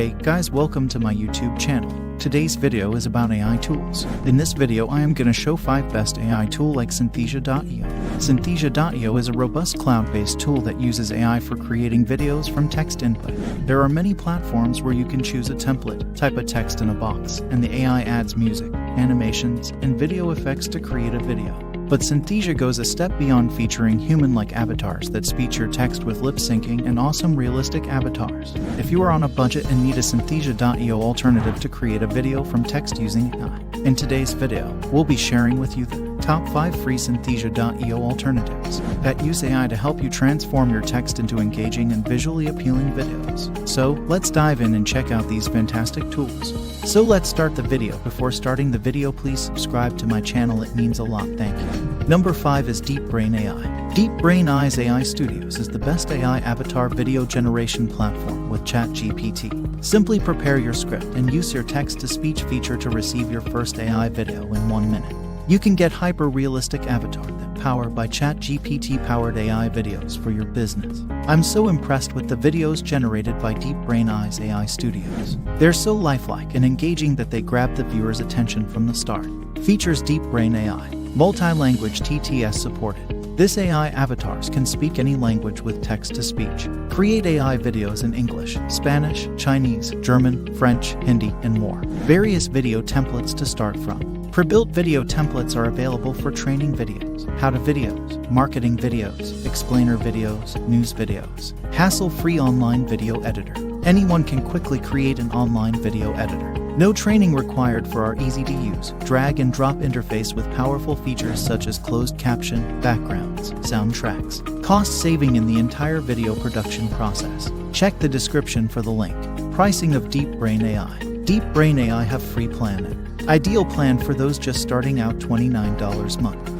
Hey guys, welcome to my YouTube channel. Today's video is about AI tools. In this video I am gonna show 5 best AI tool like Synthesia.io. Synthesia.io is a robust cloud-based tool that uses AI for creating videos from text input. There are many platforms where you can choose a template, type a text in a box, and the AI adds music, animations, and video effects to create a video. But Synthesia goes a step beyond, featuring human-like avatars that speech your text with lip-syncing and awesome realistic avatars. If you are on a budget and need a Synthesia.io alternative to create a video from text using AI, in today's video, we'll be sharing with you the top 5 free Synthesia.io alternatives that use AI to help you transform your text into engaging and visually appealing videos. So, let's dive in and check out these fantastic tools. So let's start the video. Before starting the video, please subscribe to my channel, it means a lot, thank you. Number 5 is DEEPBRAIN.AI. DEEPBRAIN.AI's AI Studios is the best AI avatar video generation platform with ChatGPT. Simply prepare your script and use your text-to-speech feature to receive your first AI video in 1 minute. You can get hyper-realistic avatar that powered by ChatGPT-powered AI videos for your business. I'm so impressed with the videos generated by DEEPBRAIN.AI's AI Studios. They're so lifelike and engaging that they grab the viewer's attention from the start. Features DEEPBRAIN.AI, multi-language TTS supported. This AI avatars can speak any language with text-to-speech. Create AI videos in English, Spanish, Chinese, German, French, Hindi, and more. Various video templates to start from. Pre-built video templates are available for training videos, how-to videos, marketing videos, explainer videos, news videos. Hassle-free online video editor. Anyone can quickly create an online video editor. No training required for our easy-to-use, drag-and-drop interface with powerful features such as closed caption, backgrounds, soundtracks. Cost saving in the entire video production process. Check the description for the link. Pricing of DEEPBRAIN.AI. DEEPBRAIN.AI have free plan. Ideal plan for those just starting out, $29 a month.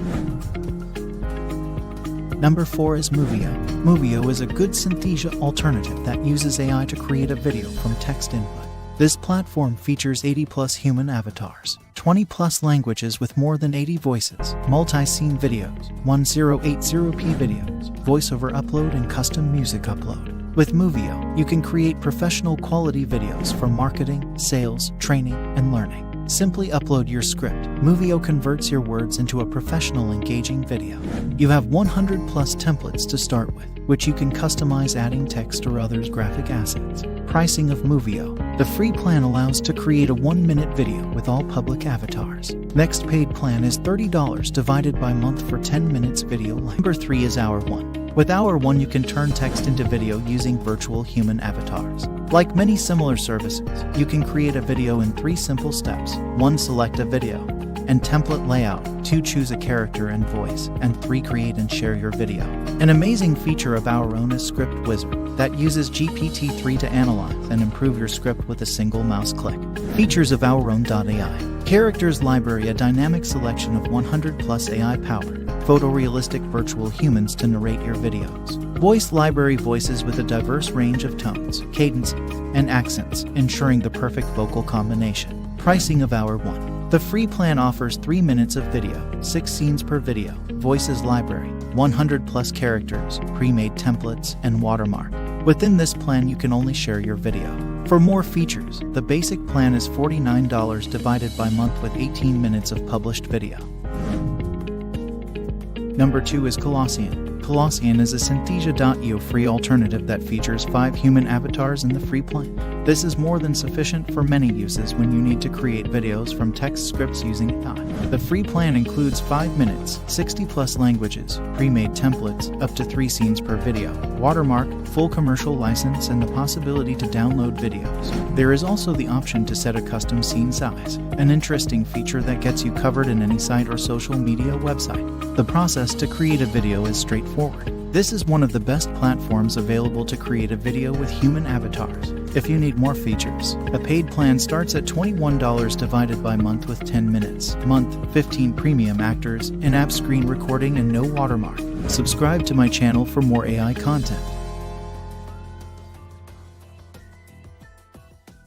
Number 4 is Movio. Movio is a good Synthesia alternative that uses AI to create a video from text input. This platform features 80+ human avatars, 20+ languages with more than 80 voices, multi-scene videos, 1080p videos, voiceover upload, and custom music upload. With Movio, you can create professional quality videos for marketing, sales, training, and learning. Simply upload your script. Movio converts your words into a professional, engaging video. You have 100+ templates to start with, which you can customize, adding text or other graphic assets. Pricing of Movio. The free plan allows to create a 1-minute video with all public avatars. Next paid plan is $30 divided by month for 10 minutes video length. Number 3 is HOURONE. With HOURONE, you can turn text into video using virtual human avatars. Like many similar services, you can create a video in 3 simple steps. 1. Select a video and template layout. 2. Choose a character and voice. And 3. Create and share your video. An amazing feature of HOURONE is Script Wizard that uses GPT-3 to analyze and improve your script with a single mouse click. Features of HOURONE.AI. Characters Library, a dynamic selection of 100+ AI-powered, photorealistic virtual humans to narrate your videos. Voice Library, voices with a diverse range of tones, cadences, and accents, ensuring the perfect vocal combination. Pricing of HOURONE. The free plan offers 3 minutes of video, 6 scenes per video, Voices Library, 100+ characters, pre-made templates, and watermark. Within this plan, you can only share your video. For more features, the basic plan is $49 divided by month with 18 minutes of published video. Number 2 is COLASSYAN. COLASSYAN is a Synthesia.io free alternative that features 5 human avatars in the free plan. This is more than sufficient for many uses when you need to create videos from text scripts using AI. The free plan includes 5 minutes, 60+ languages, pre-made templates, up to 3 scenes per video, watermark, full commercial license, and the possibility to download videos. There is also the option to set a custom scene size, an interesting feature that gets you covered in any site or social media website. The process to create a video is straightforward. This is one of the best platforms available to create a video with human avatars. If you need more features, a paid plan starts at $21 divided by month with 10 minutes. Month, 15 premium actors, in-app screen recording, and no watermark. Subscribe to my channel for more AI content.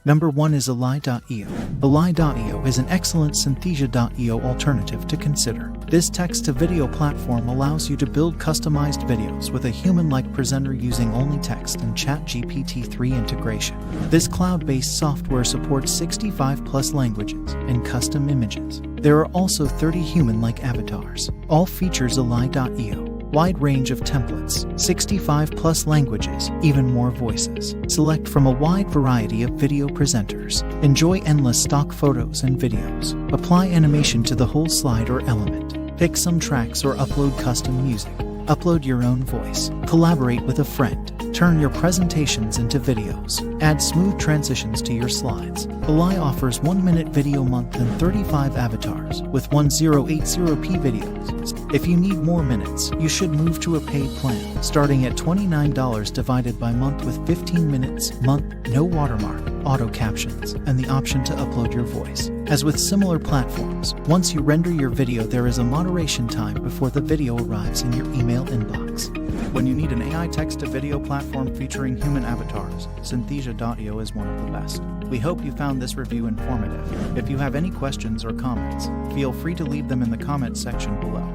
Number 1 is ally.io. Ally.io is an excellent Synthesia.io alternative to consider. This text-to-video platform allows you to build customized videos with a human-like presenter using only text and ChatGPT-3 integration. This cloud-based software supports 65+ languages and custom images. There are also 30 human-like avatars. All features ally.io. Wide range of templates, 65+ languages, even more voices. Select from a wide variety of video presenters. Enjoy endless stock photos and videos. Apply animation to the whole slide or element. Pick some tracks or upload custom music. Upload your own voice. Collaborate with a friend. Turn your presentations into videos. Add smooth transitions to your slides. Ally offers 1-minute video month and 35 avatars with 1080p videos. If you need more minutes, you should move to a paid plan, starting at $29 divided by month with 15 minutes, month, no watermark, auto captions, and the option to upload your voice. As with similar platforms, once you render your video, there is a moderation time before the video arrives in your email inbox. When you need an AI text-to-video platform featuring human avatars, Synthesia.io is one of the best. We hope you found this review informative. If you have any questions or comments, feel free to leave them in the comments section below.